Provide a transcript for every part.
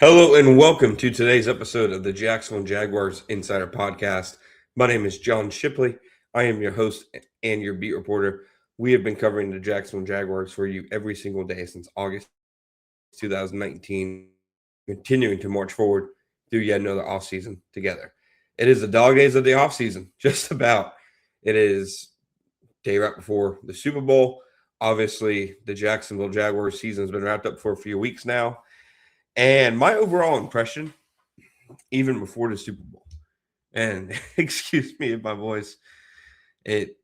Hello and welcome to today's episode of the Jacksonville Jaguars Insider Podcast. My name is John Shipley. I am your host and your beat reporter. We have been covering the Jacksonville Jaguars for you every single day since August 2019, continuing to march forward through yet another offseason together. It is the dog days of the offseason, just about. It is day right before the Super Bowl. Obviously, the Jacksonville Jaguars season has been wrapped up for a few weeks now. And my overall impression, even before the Super Bowl, and excuse me if my voice, it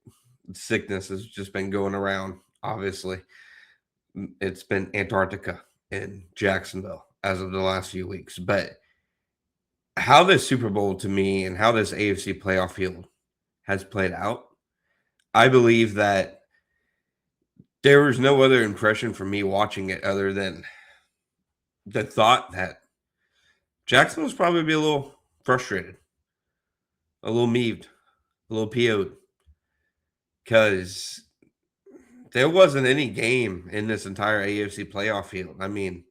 sickness has just been going around. Obviously, it's been Antarctica in Jacksonville as of the last few weeks. But how this Super Bowl to me and how this AFC playoff field has played out, I believe that there was no other impression for me watching it other than the thought that Jackson was probably be a little frustrated, a little meaved, a little PO'd, because there wasn't any game in this entire AFC playoff field. I mean,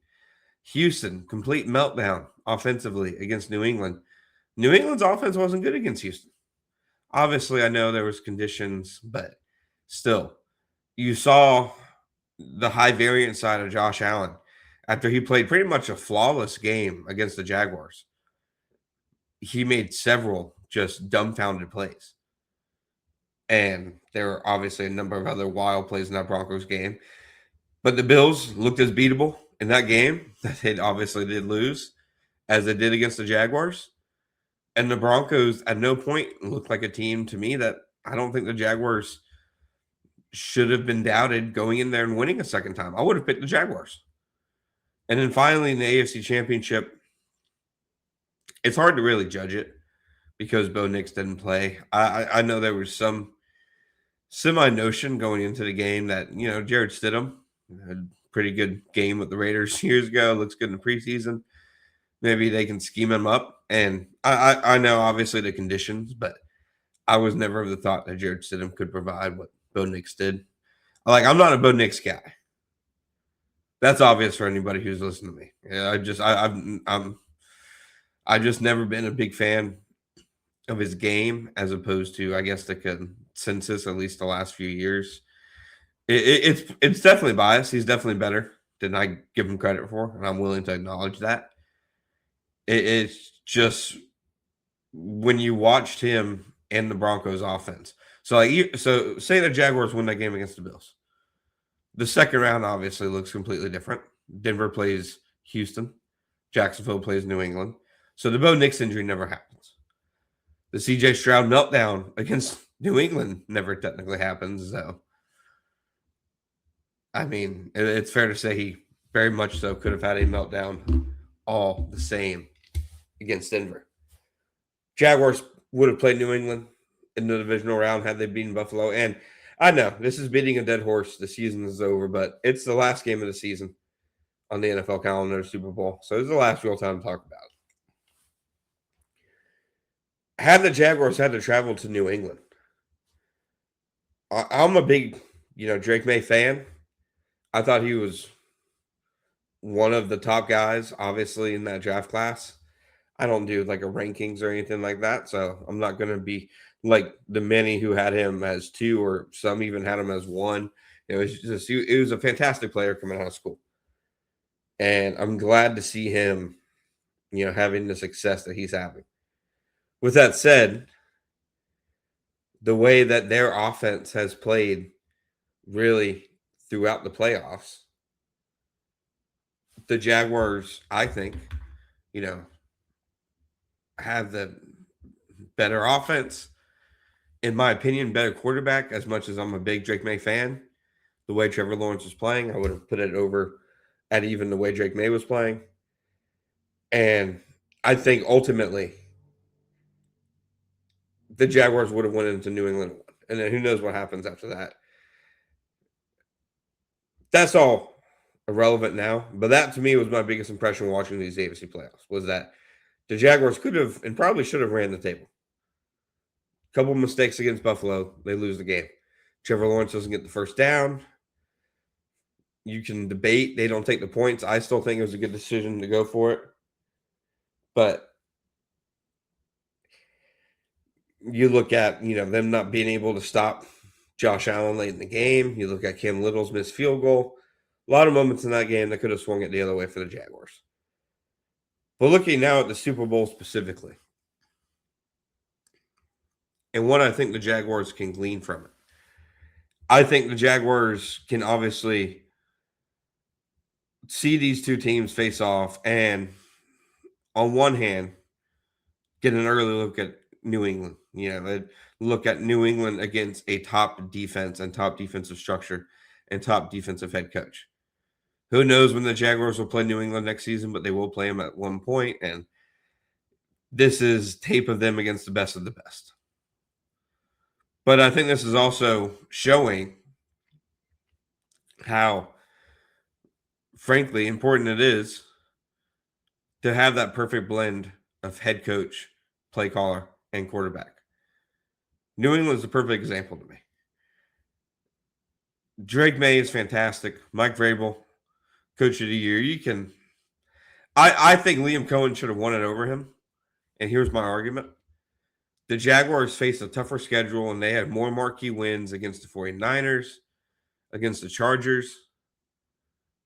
Houston, complete meltdown offensively against New England. New England's offense wasn't good against Houston. Obviously, I know there was conditions, but still, you saw the high variant side of Josh Allen after he played pretty much a flawless game against the Jaguars. He made several just dumbfounded plays. And there were obviously a number of other wild plays in that Broncos game. But the Bills looked as beatable in that game that they obviously did lose as they did against the Jaguars. And the Broncos at no point looked like a team to me that I don't think the Jaguars should have been doubted going in there and winning a second time. I would have picked the Jaguars. And then finally in the AFC Championship, it's hard to really judge it because Bo Nix didn't play. I know there was some semi notion going into the game that, Jared Stidham had a pretty good game with the Raiders years ago, looks good in the preseason. Maybe they can scheme him up. And I know obviously the conditions, but I was never of the thought that Jared Stidham could provide what Bo Nix did. I'm not a Bo Nix guy. That's obvious for anybody who's listening to me. Yeah, I've just never been a big fan of his game as opposed to, I guess, the consensus, at least the last few years. It's definitely biased. He's definitely better than I give him credit for, and I'm willing to acknowledge that. It's just when you watched him and the Broncos offense. So say the Jaguars win that game against the Bills. The second round obviously looks completely different. Denver plays Houston. Jacksonville plays New England. So the Bo Nix injury never happens. The CJ Stroud meltdown against New England never technically happens. So, I mean, it's fair to say he very much so could have had a meltdown all the same against Denver. Jaguars would have played New England in the divisional round had they beaten Buffalo. And I know this is beating a dead horse. The season is over, but it's the last game of the season on the NFL calendar, Super Bowl. So it's the last real time to talk about it. Had the Jaguars had to travel to New England, I'm a big, Drake May fan. I thought he was one of the top guys, obviously, in that draft class. I don't do like a rankings or anything like that, so I'm not going to be like the many who had him as 2 or some even had him as 1. It was a fantastic player coming out of school, and I'm glad to see him, having the success that he's having. With that said, the way that their offense has played really throughout the playoffs, the Jaguars, I think, have the better offense. In my opinion, better quarterback. As much as I'm a big Drake May fan, the way Trevor Lawrence was playing, I would have put it over at even the way Drake May was playing. And I think ultimately the Jaguars would have went into New England. And then who knows what happens after that. That's all irrelevant now. But that to me was my biggest impression watching these AFC playoffs was that the Jaguars could have and probably should have ran the table. Couple mistakes against Buffalo, they lose the game. Trevor Lawrence doesn't get the first down. You can debate they don't take the points. I still think it was a good decision to go for it. But you look at, them not being able to stop Josh Allen late in the game. You look at Cam Little's missed field goal. A lot of moments in that game that could have swung it the other way for the Jaguars. But looking now at the Super Bowl specifically, and what I think the Jaguars can glean from it, I think the Jaguars can obviously see these two teams face off and, on one hand, get an early look at New England. Look at New England against a top defense and top defensive structure and top defensive head coach. Who knows when the Jaguars will play New England next season, but they will play them at one point, and this is tape of them against the best of the best. But I think this is also showing how, frankly, important it is to have that perfect blend of head coach, play caller, and quarterback. New England's the perfect example to me. Drake May is fantastic. Mike Vrabel, coach of the year. I think Liam Cohen should have won it over him. And here's my argument. The Jaguars faced a tougher schedule, and they had more marquee wins against the 49ers, against the Chargers,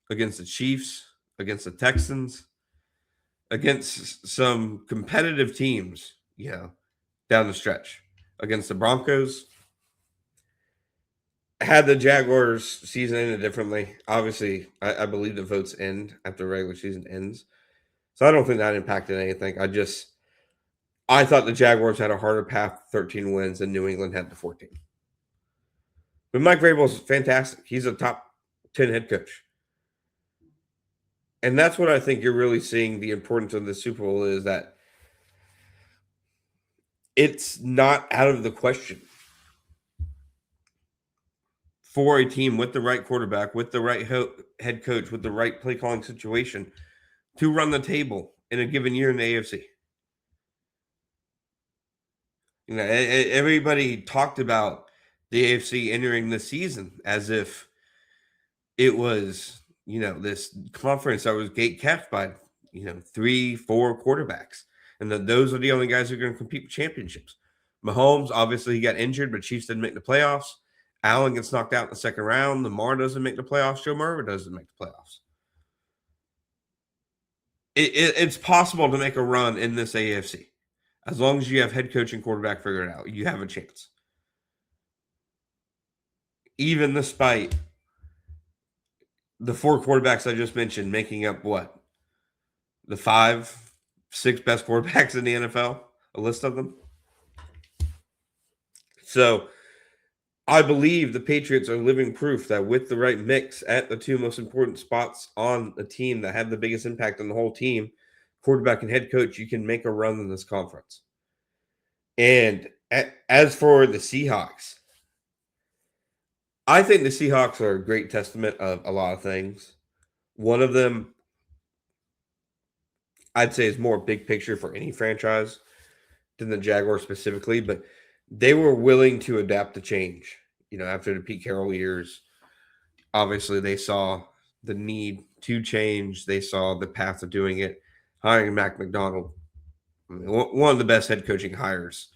against the Chiefs, against the Texans, against some competitive teams, down the stretch, against the Broncos. Had the Jaguars season ended differently, obviously, I believe the votes end after the regular season ends. So I don't think that impacted anything. I thought the Jaguars had a harder path to 13 wins than New England had to 14. But Mike Vrabel's fantastic. He's a top 10 head coach. And that's what I think you're really seeing the importance of the Super Bowl is that it's not out of the question for a team with the right quarterback, with the right head coach, with the right play calling situation to run the table in a given year in the AFC. Everybody talked about the AFC entering the season as if it was, this conference that was gate kept by, 3-4 quarterbacks. And that those are the only guys who are going to compete with championships. Mahomes, obviously, he got injured, but Chiefs didn't make the playoffs. Allen gets knocked out in the second round. Lamar doesn't make the playoffs. Joe Burrow doesn't make the playoffs. It's possible to make a run in this AFC. As long as you have head coach and quarterback figured out, you have a chance. Even despite the 4 quarterbacks I just mentioned making up what? The 5, 6 best quarterbacks in the NFL? A list of them? So I believe the Patriots are living proof that with the right mix at the 2 most important spots on a team that have the biggest impact on the whole team, quarterback and head coach, you can make a run in this conference. And as for the Seahawks, I think the Seahawks are a great testament of a lot of things. One of them, I'd say, is more big picture for any franchise than the Jaguars specifically, but they were willing to adapt to change. After the Pete Carroll years, obviously they saw the need to change. They saw the path of doing it. Hiring Mac McDonald, one of the best head coaching hires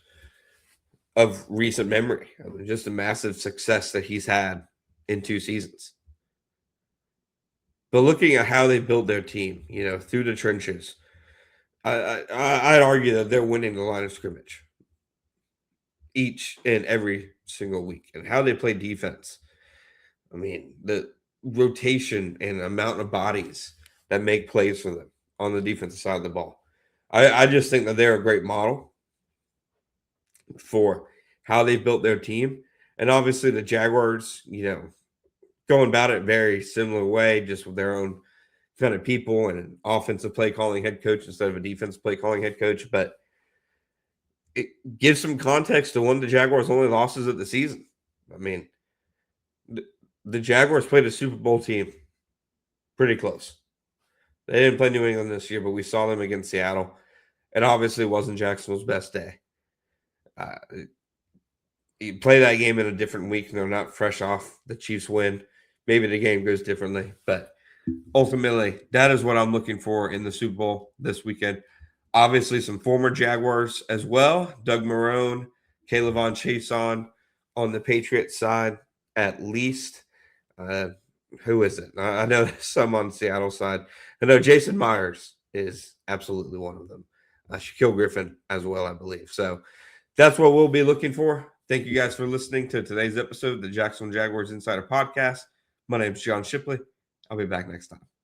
of recent memory. Just a massive success that he's had in 2 seasons. But looking at how they build their team, through the trenches, I'd argue that they're winning the line of scrimmage each and every single week. And how they play defense. I mean, the rotation and amount of bodies that make plays for them on the defensive side of the ball. I just think that they're a great model for how they built their team. And obviously the Jaguars, going about it very similar way, just with their own kind of people and an offensive play calling head coach instead of a defensive play calling head coach. But it gives some context to one of the Jaguars' only losses of the season. I mean, the Jaguars played a Super Bowl team pretty close. They didn't play New England this year, but we saw them against Seattle. It obviously wasn't Jacksonville's best day. You play that game in a different week, and they're not fresh off the Chiefs win. Maybe the game goes differently, but ultimately, that is what I'm looking for in the Super Bowl this weekend. Obviously, some former Jaguars as well. Doug Marrone, Kayvon Chason on the Patriots side, at least. Uh, who is it? I know some on Seattle side. I know Jason Myers is absolutely one of them. Shaquille Griffin as well, I believe. So that's what we'll be looking for. Thank you guys for listening to today's episode of the Jacksonville Jaguars Insider Podcast. My name is John Shipley. I'll be back next time.